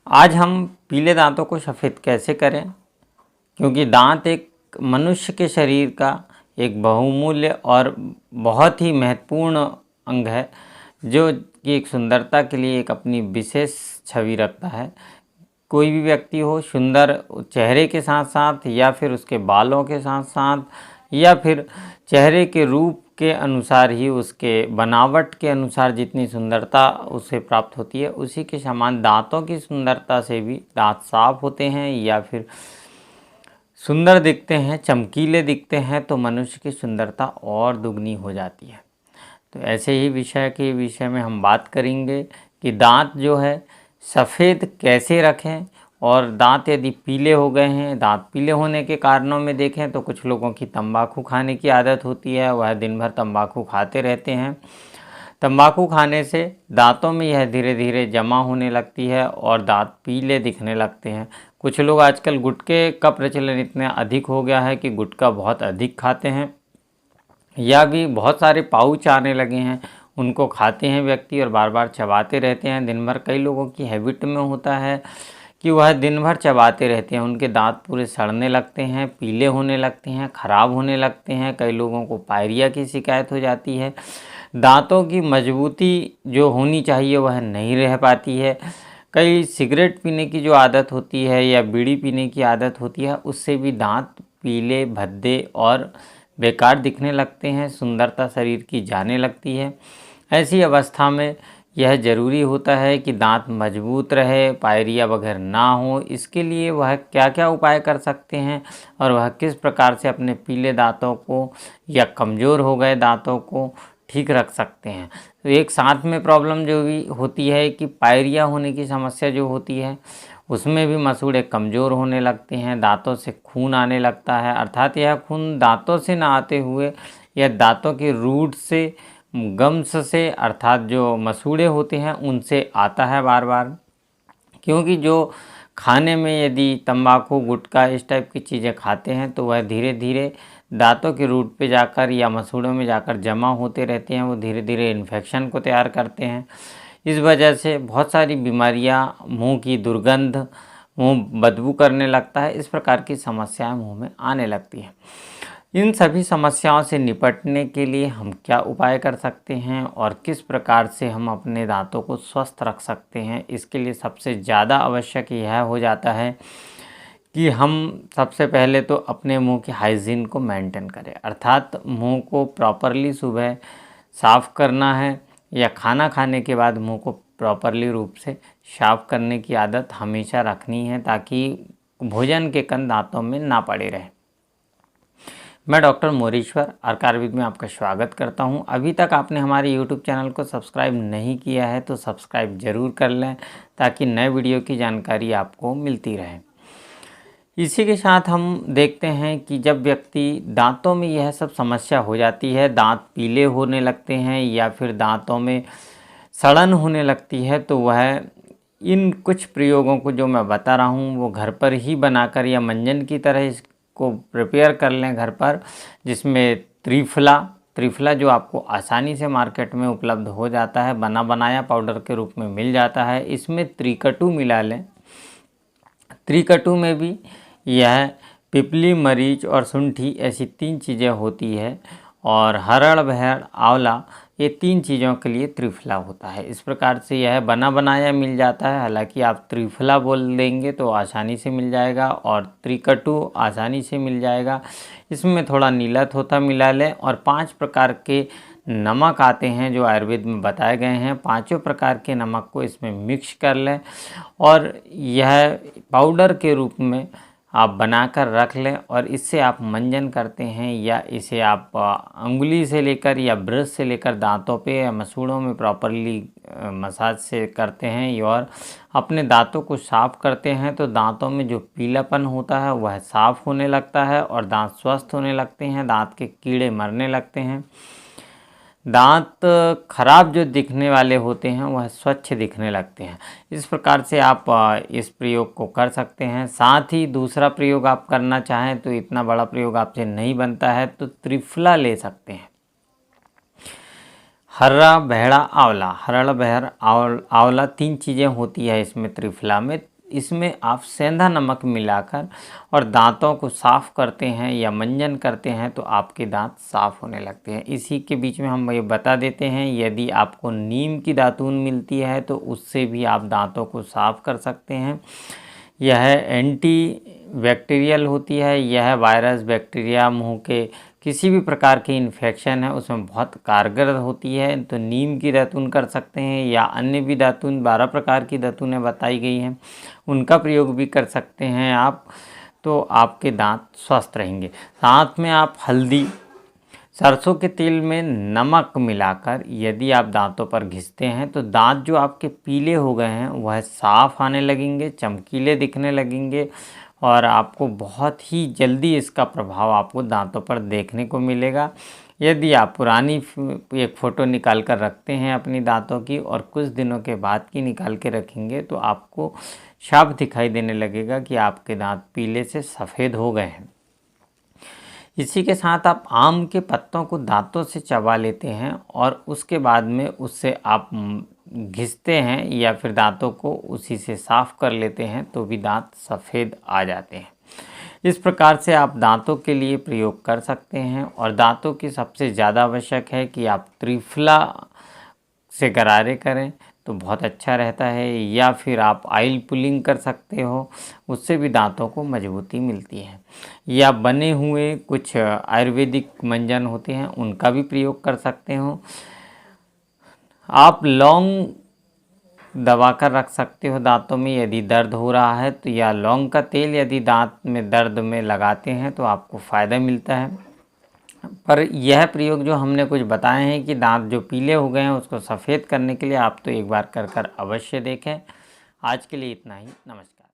आज हम पीले दांतों को सफ़ेद कैसे करें, क्योंकि दांत एक मनुष्य के शरीर का एक बहुमूल्य और बहुत ही महत्वपूर्ण अंग है, जो कि एक सुंदरता के लिए एक अपनी विशेष छवि रखता है। कोई भी व्यक्ति हो, सुंदर चेहरे के साथ साथ या फिर उसके बालों के साथ साथ या फिर चेहरे के रूप के अनुसार ही उसके बनावट के अनुसार जितनी सुंदरता उसे प्राप्त होती है, उसी के समान दांतों की सुंदरता से भी दांत साफ होते हैं या फिर सुंदर दिखते हैं, चमकीले दिखते हैं, तो मनुष्य की सुंदरता और दुगनी हो जाती है। तो ऐसे ही विषय में हम बात करेंगे कि दांत जो है सफ़ेद कैसे रखें। और दांत यदि पीले हो गए हैं, दांत पीले होने के कारणों में देखें तो कुछ लोगों की तंबाकू खाने की आदत होती है, वह दिन भर तंबाकू खाते रहते हैं। तंबाकू खाने से दांतों में यह धीरे धीरे जमा होने लगती है और दांत पीले दिखने लगते हैं। कुछ लोग आजकल गुटखे का प्रचलन इतना अधिक हो गया है कि गुटखा बहुत अधिक खाते हैं, या भी बहुत सारे पाउच आने लगे हैं, उनको खाते हैं व्यक्ति और बार बार चबाते रहते हैं दिन भर। कई लोगों की हैबिट में होता है कि वह दिन भर चबाते रहते हैं, उनके दांत पूरे सड़ने लगते हैं, पीले होने लगते हैं, ख़राब होने लगते हैं। कई लोगों को पायरिया की शिकायत हो जाती है। दांतों की मजबूती जो होनी चाहिए वह नहीं रह पाती है। कई सिगरेट पीने की जो आदत होती है या बीड़ी पीने की आदत होती है, उससे भी दांत पीले, भद्दे और बेकार दिखने लगते हैं, सुंदरता शरीर की जाने लगती है। ऐसी अवस्था में यह ज़रूरी होता है कि दांत मजबूत रहे, पायरिया वगैरह ना हो। इसके लिए वह क्या क्या उपाय कर सकते हैं और वह किस प्रकार से अपने पीले दांतों को या कमज़ोर हो गए दांतों को ठीक रख सकते हैं। तो एक साथ में प्रॉब्लम जो भी होती है कि पायरिया होने की समस्या जो होती है, उसमें भी मसूड़े कमज़ोर होने लगते हैं, दांतों से खून आने लगता है। अर्थात यह खून दांतों से ना आते हुए या दांतों के रूट से, गम्स से, अर्थात जो मसूड़े होते हैं उनसे आता है बार बार। क्योंकि जो खाने में यदि तंबाकू, गुटखा इस टाइप की चीज़ें खाते हैं तो वह धीरे धीरे दांतों के रूट पे जाकर या मसूड़ों में जाकर जमा होते रहते हैं, वो धीरे धीरे इन्फेक्शन को तैयार करते हैं। इस वजह से बहुत सारी बीमारियां, मुंह की दुर्गंध, मुंह बदबू करने लगता है, इस प्रकार की समस्याएं मुंह में आने लगती हैं। इन सभी समस्याओं से निपटने के लिए हम क्या उपाय कर सकते हैं और किस प्रकार से हम अपने दांतों को स्वस्थ रख सकते हैं, इसके लिए सबसे ज़्यादा आवश्यक यह हो जाता है कि हम सबसे पहले तो अपने मुंह की हाइजीन को मेंटेन करें। अर्थात मुंह को प्रॉपरली सुबह साफ़ करना है या खाना खाने के बाद मुंह को प्रॉपरली रूप से साफ़ करने की आदत हमेशा रखनी है, ताकि भोजन के कण दांतों में ना पड़े रहें। मैं डॉक्टर मोरेश्वर आयुर्वेद में आपका स्वागत करता हूं। अभी तक आपने हमारे YouTube चैनल को सब्सक्राइब नहीं किया है तो सब्सक्राइब ज़रूर कर लें, ताकि नए वीडियो की जानकारी आपको मिलती रहे। इसी के साथ हम देखते हैं कि जब व्यक्ति दांतों में यह सब समस्या हो जाती है, दांत पीले होने लगते हैं या फिर दांतों में सड़न होने लगती है, तो वह इन कुछ प्रयोगों को जो मैं बता रहा हूँ वो घर पर ही बनाकर या मंजन की तरह इसको प्रिपेयर कर लें घर पर, जिसमें त्रिफला जो आपको आसानी से मार्केट में उपलब्ध हो जाता है, बना बनाया पाउडर के रूप में मिल जाता है। इसमें त्रिकटु मिला लें। त्रिकटु में भी यह पिपली, मरीच और शुंठी ऐसी 3 चीज़ें होती है, और हरड़, बहड़, आंवला, ये 3 चीज़ों के लिए त्रिफला होता है। इस प्रकार से यह बना बनाया मिल जाता है। हालांकि आप त्रिफला बोल देंगे तो आसानी से मिल जाएगा और त्रिकटु आसानी से मिल जाएगा। इसमें थोड़ा नीला थोथा मिला लें और 5 प्रकार के नमक आते हैं जो आयुर्वेद में बताए गए हैं। पांचों प्रकार के नमक को इसमें मिक्स कर लें और यह पाउडर के रूप में आप बनाकर रख लें, और इससे आप मंजन करते हैं या इसे आप अंगुली से लेकर या ब्रश से लेकर दांतों पे या मसूड़ों में प्रॉपरली मसाज से करते हैं और अपने दांतों को साफ़ करते हैं, तो दांतों में जो पीलापन होता है वह साफ़ होने लगता है और दांत स्वस्थ होने लगते हैं, दांत के कीड़े मरने लगते हैं। दांत खराब जो दिखने वाले होते हैं वह स्वच्छ दिखने लगते हैं। इस प्रकार से आप इस प्रयोग को कर सकते हैं। साथ ही दूसरा प्रयोग आप करना चाहें तो इतना बड़ा प्रयोग आपसे नहीं बनता है, तो त्रिफला ले सकते हैं। हरा, बहड़ा, आंवला, हरड़, बहड़, आंवला 3 चीज़ें होती है इसमें त्रिफला में। इसमें आप सेंधा नमक मिलाकर और दांतों को साफ़ करते हैं या मंजन करते हैं तो आपके दांत साफ़ होने लगते हैं। इसी के बीच में हम ये बता देते हैं, यदि आपको नीम की दातून मिलती है तो उससे भी आप दांतों को साफ़ कर सकते हैं। यह एंटी बैक्टीरियल होती है। यह वायरस, बैक्टीरिया, मुंह के किसी भी प्रकार के इन्फेक्शन है उसमें बहुत कारगर होती है। तो नीम की दातून कर सकते हैं या अन्य भी दातून, 12 प्रकार की दातूनें बताई गई हैं, उनका प्रयोग भी कर सकते हैं आप, तो आपके दांत स्वस्थ रहेंगे। साथ में आप हल्दी, सरसों के तेल में नमक मिलाकर यदि आप दांतों पर घिसते हैं तो दांत जो आपके पीले हो गए हैं वह साफ आने लगेंगे, चमकीले दिखने लगेंगे और आपको बहुत ही जल्दी इसका प्रभाव आपको दांतों पर देखने को मिलेगा। यदि आप पुरानी एक फ़ोटो निकाल कर रखते हैं अपनी दांतों की और कुछ दिनों के बाद की निकाल के रखेंगे तो आपको साफ दिखाई देने लगेगा कि आपके दांत पीले से सफ़ेद हो गए हैं। इसी के साथ आप आम के पत्तों को दांतों से चबा लेते हैं और उसके बाद में उससे आप घिसते हैं या फिर दांतों को उसी से साफ़ कर लेते हैं तो भी दांत सफ़ेद आ जाते हैं। इस प्रकार से आप दांतों के लिए प्रयोग कर सकते हैं। और दांतों की सबसे ज़्यादा आवश्यक है कि आप त्रिफला से गरारे करें तो बहुत अच्छा रहता है, या फिर आप ऑयल पुलिंग कर सकते हो, उससे भी दांतों को मजबूती मिलती है। या बने हुए कुछ आयुर्वेदिक मंजन होते हैं उनका भी प्रयोग कर सकते हो। आप लौंग दबा कर रख सकते हो दांतों में यदि दर्द हो रहा है तो, या लौंग का तेल यदि दांत में दर्द में लगाते हैं तो आपको फ़ायदा मिलता है। पर यह प्रयोग जो हमने कुछ बताए हैं कि दांत जो पीले हो गए हैं उसको सफ़ेद करने के लिए आप तो एक बार कर अवश्य देखें। आज के लिए इतना ही। नमस्कार।